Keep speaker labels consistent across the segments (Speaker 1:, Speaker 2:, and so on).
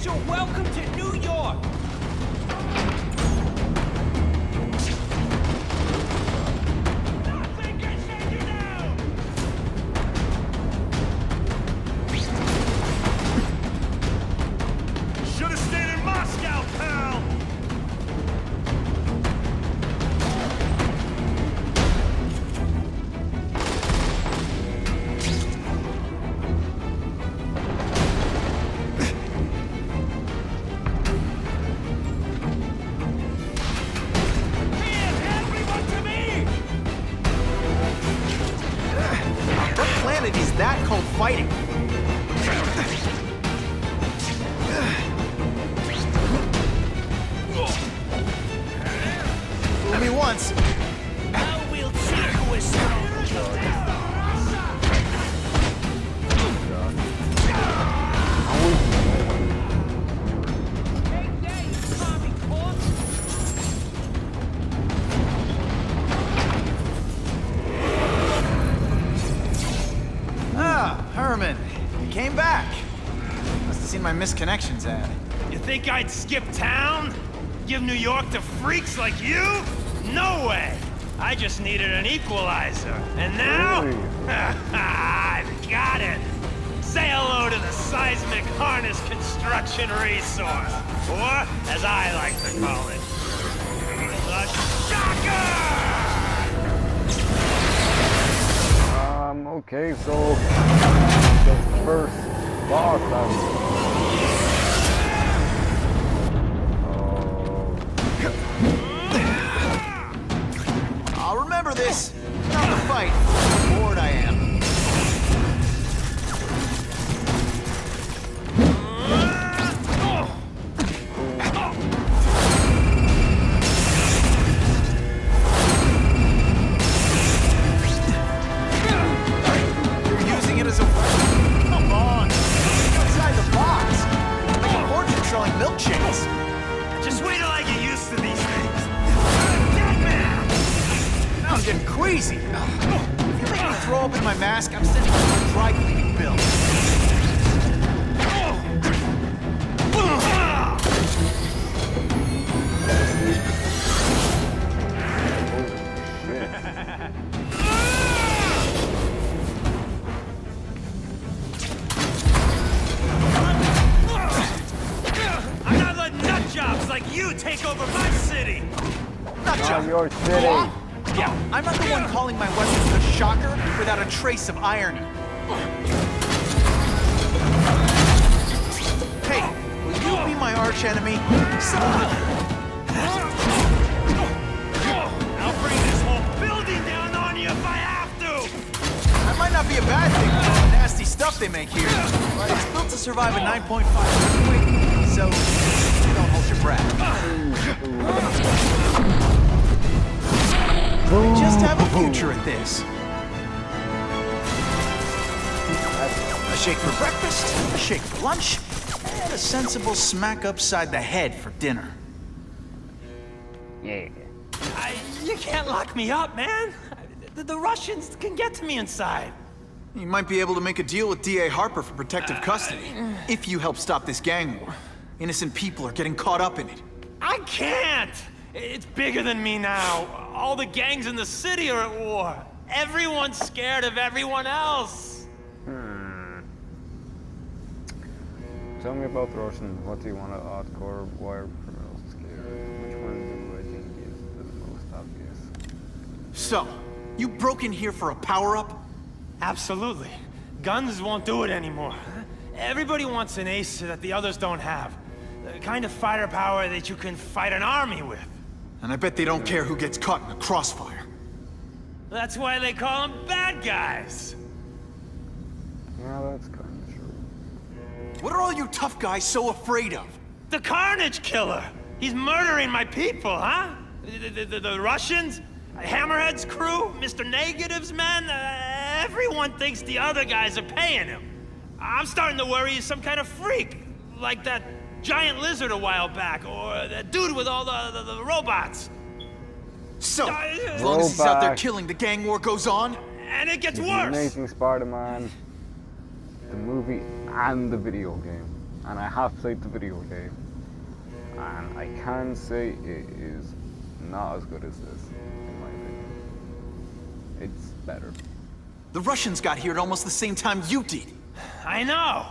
Speaker 1: you're welcome to New York! Nothing can send you down!
Speaker 2: Should have stayed in Moscow, pal!
Speaker 3: What planet is that called fighting? Fool me once.
Speaker 1: Now we'll see who is strong.
Speaker 3: Ah, Herman. You came back. Must have seen my misconnections ad.
Speaker 2: You think I'd skip town? Give New York to freaks like you? No way! I just needed an equalizer. And now? I've got it! Say hello to the seismic harness construction resource. Or, as I like to call it, the Shocker!
Speaker 4: Okay, so the first boss
Speaker 3: I'll remember this. Not the fight. How bored I am. You're using it as a weapon. Come on. Outside the box. Like a fortune selling milkshakes.
Speaker 2: Just wait till I get used to these things. Dead man!
Speaker 3: Now I'm getting queasy. If you make me throw up in my mask, I'm sending you a dry cleaning bill.
Speaker 2: I'm not letting nut jobs like you take over my city!
Speaker 3: Not just.
Speaker 4: your city.
Speaker 3: Yeah, I'm not the one calling my weapons the Shocker without a trace of irony. Hey, will you be my arch enemy?
Speaker 2: I'll bring this whole building down on you if I have to!
Speaker 3: That might not be a bad thing with all the nasty stuff they make here, but it's built to survive a 9.5 earthquake, so don't hold your breath. Just have a future at this. A shake for breakfast, a shake for lunch, and a sensible smack upside the head for dinner.
Speaker 4: Yeah.
Speaker 2: You can't lock me up, man! The Russians can get to me inside.
Speaker 3: You might be able to make a deal with D.A. Harper for protective custody, if you help stop this gang war. Innocent people are getting caught up in it.
Speaker 2: I can't! It's bigger than me now. All the gangs in the city are at war. Everyone's scared of everyone else.
Speaker 4: Tell me about Russian. What do you want to hardcore? Why are criminals scared? Which one do I think is the most obvious?
Speaker 3: So, you broke in here for a power-up?
Speaker 2: Absolutely. Guns won't do it anymore. Everybody wants an ace that the others don't have. The kind of fighter power that you can fight an army with.
Speaker 3: And I bet they don't care who gets caught in a crossfire.
Speaker 2: That's why they call them bad guys.
Speaker 4: Yeah, that's kind of true.
Speaker 3: What are all you tough guys so afraid of?
Speaker 2: The Carnage Killer! He's murdering my people, huh? The Russians? Hammerhead's crew? Mr. Negative's men? Everyone thinks the other guys are paying him. I'm starting to worry he's some kind of freak. Like that giant lizard a while back, or the dude with all the robots.
Speaker 3: So, as long as he's out there killing, the gang war goes on?
Speaker 2: And it gets
Speaker 4: The
Speaker 2: worse!
Speaker 4: Amazing Spider-Man, the movie and the video game. and I have played the video game, and I can say it is not as good as this, in my opinion. It's better.
Speaker 3: The Russians got here at almost the same time you did.
Speaker 2: I know!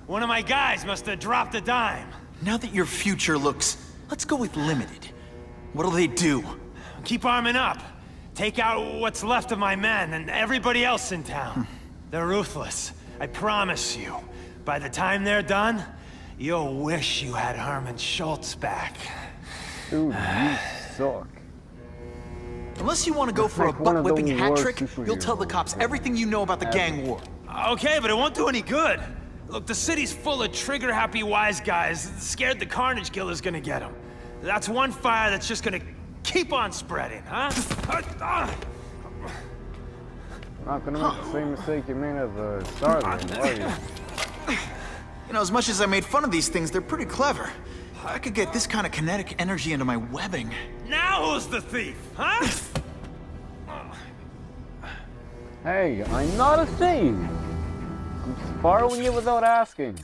Speaker 2: One of my guys must have dropped a dime.
Speaker 3: Now that your future looks... Let's go with limited. What'll they do?
Speaker 2: Keep arming up. Take out what's left of my men and everybody else in town. They're ruthless. I promise you. By the time they're done, you'll wish you had Herman Schultz back.
Speaker 4: Dude, you suck.
Speaker 3: Unless you want to go for a
Speaker 4: like one of
Speaker 3: butt-whipping
Speaker 4: the
Speaker 3: hat
Speaker 4: worst
Speaker 3: trick, you'll tell the cops everything you know about the gang war.
Speaker 2: Okay, but it won't do any good. Look, the city's full of trigger-happy wise guys, scared the Carnage Killer's gonna get them. That's one fire that's just gonna keep on spreading, huh?
Speaker 4: Not gonna make the same mistake you made at the start of the game, are you?
Speaker 3: You know, as much as I made fun of these things, they're pretty clever. I could get this kind of kinetic energy into my webbing.
Speaker 2: Now who's the thief, huh?
Speaker 4: Hey, I'm not a thief! I'm just borrowing you without asking.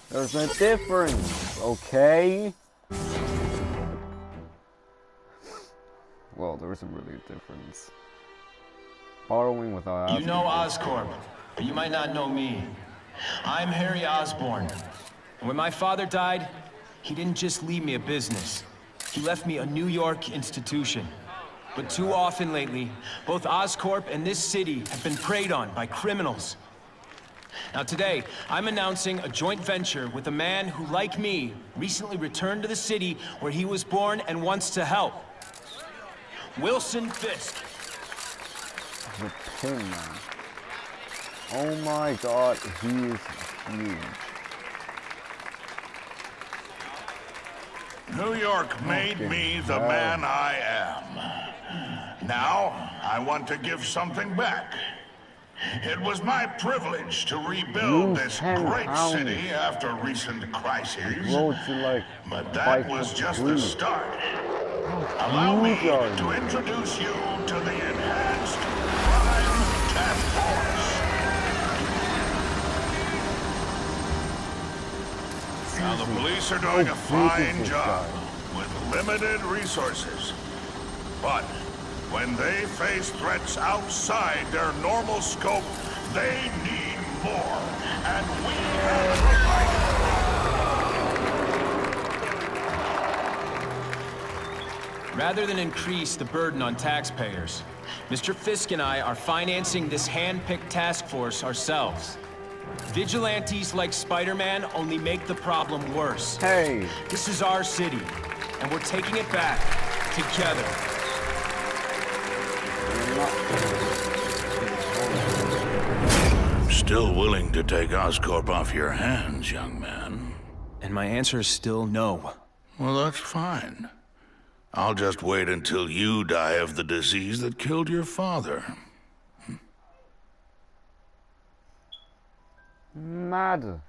Speaker 4: There's a difference, okay? Well, there isn't really a difference. Borrowing without asking.
Speaker 5: You know Oscorp, but you might not know me. I'm Harry Osborn. And when my father died, he didn't just leave me a business. He left me a New York institution. But too often lately, both Oscorp and this city have been preyed on by criminals. Now today, I'm announcing a joint venture with a man who, like me, recently returned to the city where he was born and wants to help. Wilson Fisk.
Speaker 4: The pin, man. Oh my god, he is huge.
Speaker 6: New York made me the man I am. Now, I want to give something back. It was my privilege to rebuild this great city after recent crises. But that was just the start. Allow me to introduce you to the Enhanced Crime Task Force. Now, the police are doing a fine job with limited resources. But when they face threats outside their normal scope, they need more. And we have provided.
Speaker 5: Rather than increase the burden on taxpayers, Mr. Fisk and I are financing this hand-picked task force ourselves. Vigilantes like Spider-Man only make the problem worse.
Speaker 4: Hey!
Speaker 5: This is our city, and we're taking it back together.
Speaker 6: Still willing to take Oscorp off your hands, young man?
Speaker 5: And my answer is still no.
Speaker 6: Well, that's fine. I'll just wait until you die of the disease that killed your father.
Speaker 4: Mad.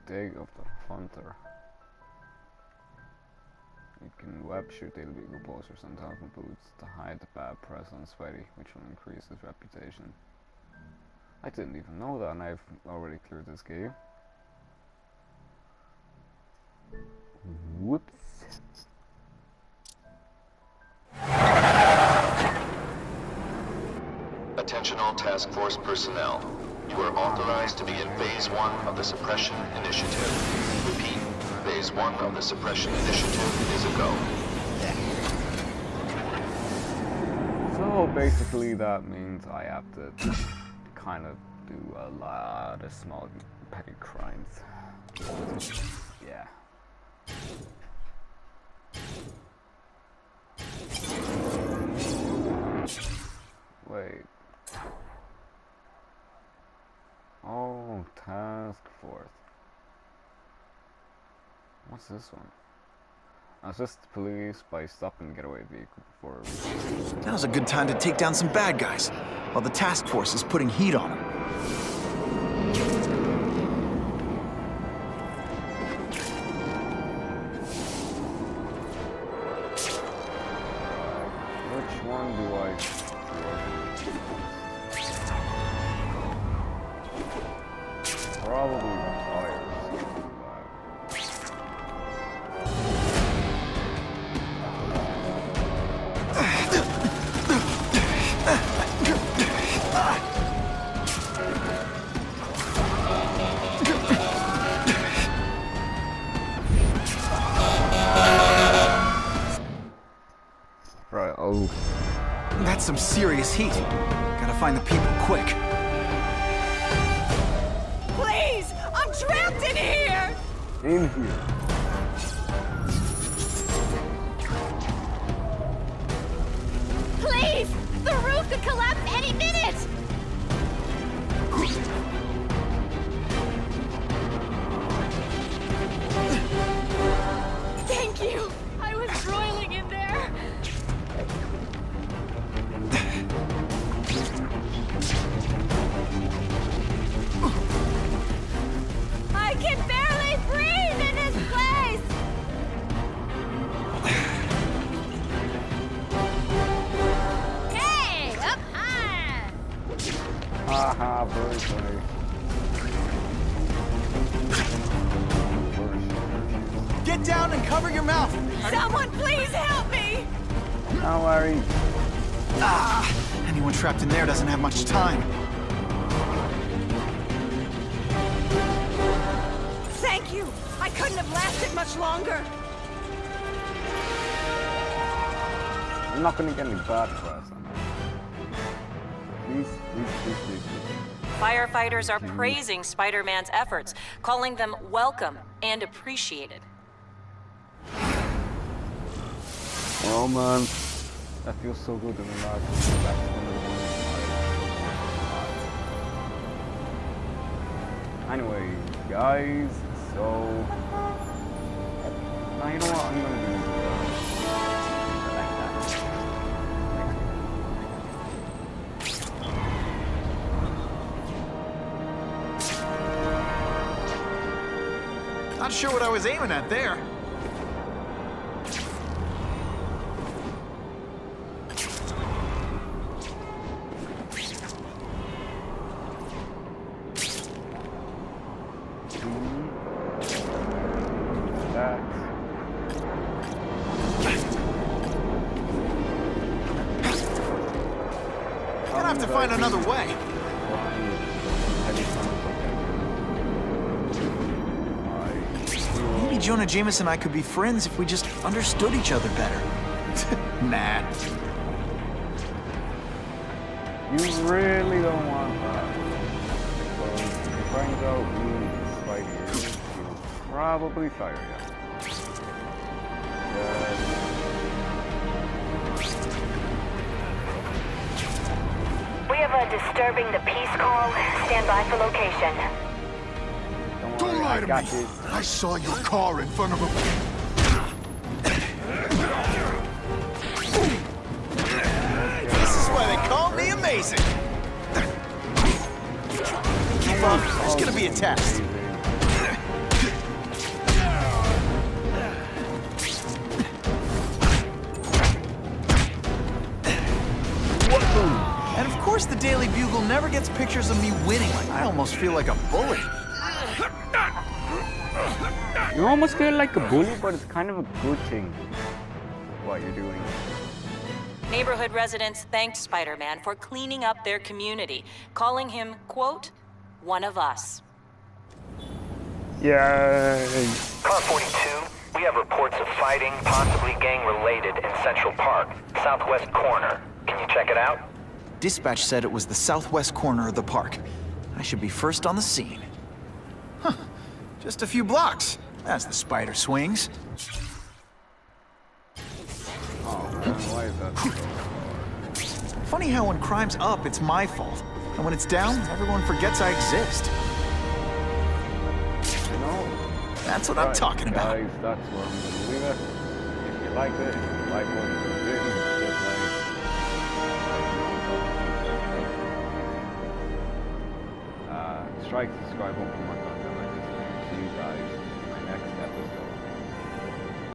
Speaker 4: Dig of the Hunter. You can web shoot illegal posters on top of boots to hide the bad press on Sweaty, which will increase his reputation. I didn't even know that, and I've already cleared this game. Whoops.
Speaker 7: Attention all task force personnel. You are authorized to be in Phase 1 of the Suppression Initiative. Repeat, Phase 1 of the Suppression Initiative is a go.
Speaker 4: So basically that means I have to kind of do a lot of small petty crimes. Yeah. Wait. Oh, task force. What's this one? Assist the police by stopping the getaway vehicle before.
Speaker 3: Now's a good time to take down some bad guys, while the task force is putting heat on them.
Speaker 4: Oh.
Speaker 3: That's some serious heat. Gotta find the people quick.
Speaker 8: Please! I'm trapped in here!
Speaker 4: In here.
Speaker 8: Please! The roof could collapse any minute! Thank you! I was roiling in there! I can barely breathe in this place! Hey! Up high!
Speaker 4: Haha, very funny.
Speaker 3: Get down and cover your mouth!
Speaker 8: Someone please help me!
Speaker 4: Don't worry.
Speaker 3: Anyone trapped in there doesn't have much time.
Speaker 8: Thank you! I couldn't have lasted much longer!
Speaker 4: I'm not gonna get any bad press on that. Please.
Speaker 9: Firefighters are praising Spider-Man's efforts, calling them welcome and appreciated.
Speaker 4: Oh man, that feels so good in the life. That's one of the ones. Anyway, guys, so now you know what I'm gonna do.
Speaker 3: Not sure what I was aiming at there. Gonna have to find another way. Maybe Jonah Jameson and I could be friends if we just understood each other better. Nah.
Speaker 4: You really don't want that. Because if you find out you Spidey is, you'll probably fire you.
Speaker 8: We have a disturbing the peace call. Stand by for location.
Speaker 6: Don't lie to
Speaker 4: got
Speaker 6: me.
Speaker 4: this.
Speaker 6: I saw your car in front of a...
Speaker 3: This is why they call me amazing. Keep up. There's gonna be a test. And of course the Daily Bugle never gets pictures of me winning. I almost feel like a bully.
Speaker 4: You almost feel like a bully, but it's kind of a good thing. What you're doing.
Speaker 9: Neighborhood residents thanked Spider-Man for cleaning up their community, calling him, quote, one of us.
Speaker 4: Yay!
Speaker 10: Car 42, we have reports of fighting, possibly gang-related, in Central Park, southwest corner. Can you check it out?
Speaker 3: Dispatch said it was the southwest corner of the park. I should be first on the scene. Huh. Just a few blocks. As the spider swings.
Speaker 4: Oh man, why is that so hard?
Speaker 3: Funny how when crime's up, it's my fault. And when it's down, everyone forgets I exist.
Speaker 4: You know?
Speaker 3: That's what I'm talking about.
Speaker 4: Guys, that's where I'm gonna leave it. If you liked it, like what you did, just strike the subscribe button for more content like this. See you guys